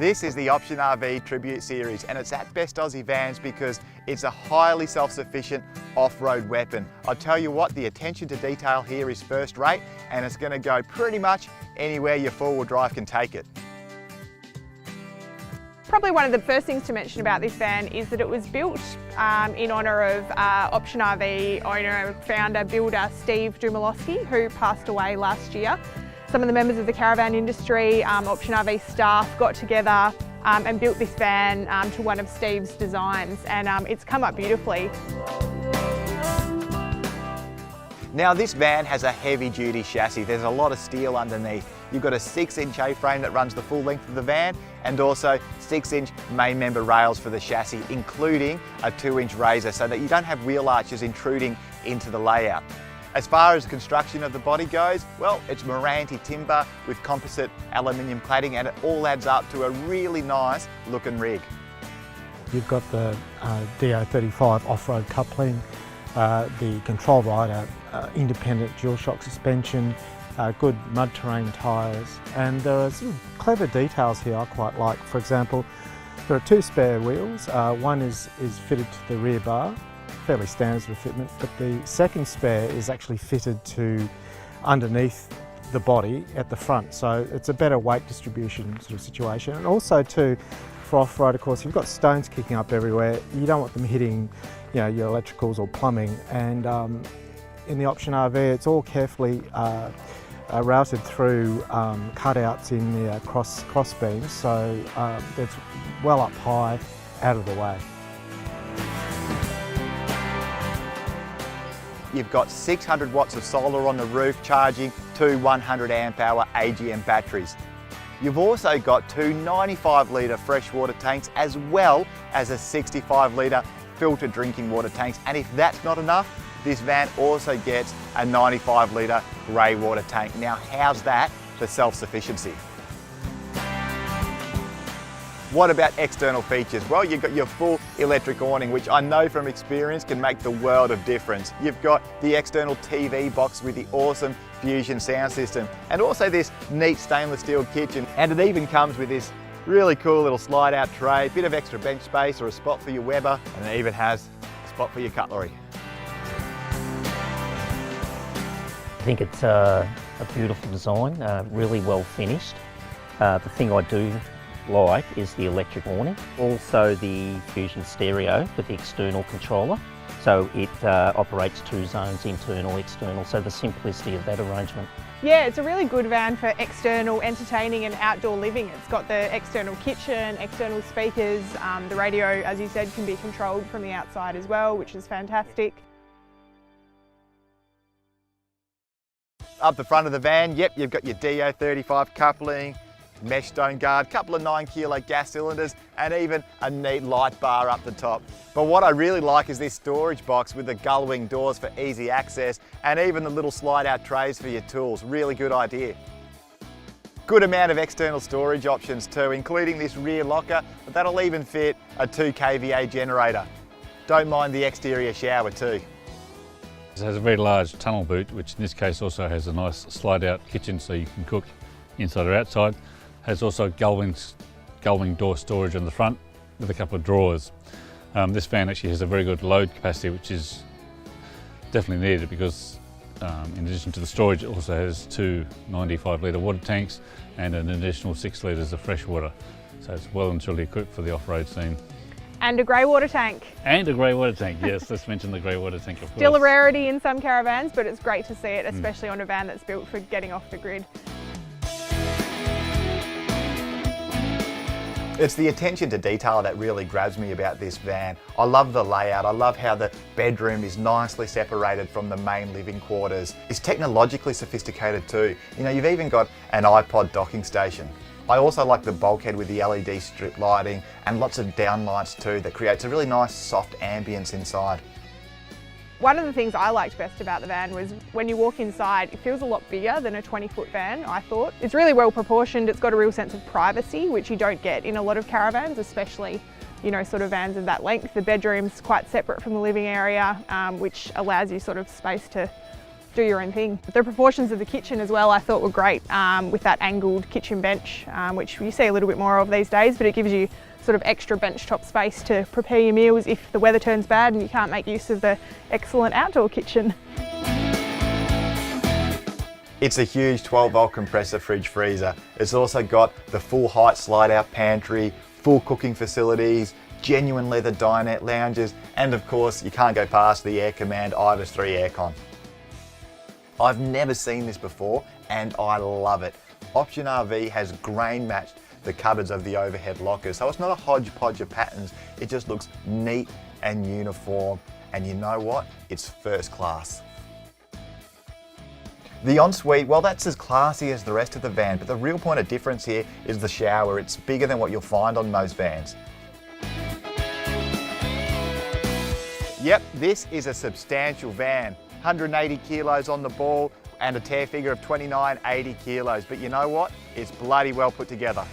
This is the Option RV Tribute Series, and it's at Best Aussie Vans because it's a highly self-sufficient off-road weapon. I'll tell you what, the attention to detail here is first rate, and it's going to go pretty much anywhere your four-wheel drive can take it. Probably one of the first things to mention about this van is that it was built in honour of Option RV owner, founder, builder Steve Dumilowski, who passed away last year. Some of the members of the caravan industry, Option RV staff got together and built this van to one of Steve's designs, and it's come up beautifully. Now this van has a heavy duty chassis. There's a lot of steel underneath. You've got a 6-inch A-frame that runs the full length of the van, and also 6-inch main member rails for the chassis, including a 2-inch raiser so that you don't have wheel arches intruding into the layout. As far as construction of the body goes, well, it's Moranti timber with composite aluminium cladding, and it all adds up to a really nice looking rig. You've got the DO35 off-road coupling, the control rider, independent dual shock suspension, good mud terrain tyres, and there are some clever details here I quite like. For example, there are 2 spare wheels. One is fitted to the rear bar, fairly standard refitment, but the second spare is actually fitted to underneath the body at the front, so it's a better weight distribution sort of situation. And also too, for off-road, of course, you've got stones kicking up everywhere. You don't want them hitting, your electricals or plumbing, and in the Option RV, it's all carefully routed through cutouts in the cross beams, so it's well up high, out of the way. You've got 600 watts of solar on the roof charging 2 100 amp hour AGM batteries. You've also got 2 95 litre freshwater tanks, as well as a 65 litre filtered drinking water tanks. And if that's not enough, this van also gets a 95 litre grey water tank. Now, how's that for self-sufficiency? What about external features? Well, you've got your full electric awning, which I know from experience can make the world of difference. You've got the external TV box with the awesome Fusion sound system, and also this neat stainless steel kitchen. And it even comes with this really cool little slide out tray, bit of extra bench space or a spot for your Weber, and it even has a spot for your cutlery. I think it's a beautiful design, really well finished. The thing I do like is the electric awning, also the Fusion stereo with the external controller, so it operates 2 zones, internal, external, so the simplicity of that arrangement. Yeah, it's a really good van for external entertaining and outdoor living. It's got the external kitchen, external speakers, the radio, as you said, can be controlled from the outside as well, which is fantastic. Up the front of the van, yep, you've got your DO35 coupling, mesh stone guard, couple of 9 kilo gas cylinders, and even a neat light bar up the top. But what I really like is this storage box with the gull wing doors for easy access, and even the little slide out trays for your tools. Really good idea. Good amount of external storage options too, including this rear locker, but that'll even fit a 2 kVA generator. Don't mind the exterior shower too. It has a very large tunnel boot, which in this case also has a nice slide out kitchen so you can cook inside or outside. Has also gull wing door storage on the front with a couple of drawers. This van actually has a very good load capacity, which is definitely needed because in addition to the storage, it also has 2 95 litre water tanks and an additional 6 litres of fresh water. So it's well and truly equipped for the off-road scene. And a grey water tank. And a grey water tank, yes, let's mention the grey water tank, of course. Still a rarity in some caravans, but it's great to see it, especially on a van that's built for getting off the grid. It's the attention to detail that really grabs me about this van. I love the layout. I love how the bedroom is nicely separated from the main living quarters. It's technologically sophisticated too. You've even got an iPod docking station. I also like the bulkhead with the LED strip lighting and lots of downlights too that creates a really nice soft ambience inside. One of the things I liked best about the van was when you walk inside, it feels a lot bigger than a 20-foot van, I thought. It's really well proportioned, it's got a real sense of privacy, which you don't get in a lot of caravans, especially, sort of vans of that length. The bedroom's quite separate from the living area, which allows you sort of space to do your own thing. The proportions of the kitchen as well I thought were great, with that angled kitchen bench, which you see a little bit more of these days, but it gives you sort of extra benchtop space to prepare your meals if the weather turns bad and you can't make use of the excellent outdoor kitchen. It's a huge 12-volt compressor fridge freezer. It's also got the full height slide-out pantry, full cooking facilities, genuine leather dinette lounges, and of course you can't go past the Air Command IVAS 3 aircon. I've never seen this before and I love it. Option RV has grain matched the cupboards of the overhead lockers, so it's not a hodgepodge of patterns, it just looks neat and uniform, and you know what? It's first class. The ensuite, well, that's as classy as the rest of the van, but the real point of difference here is the shower. It's bigger than what you'll find on most vans. Yep, this is a substantial van. 180 kilos on the ball and a tear figure of 2980 kilos. But you know what? It's bloody well put together.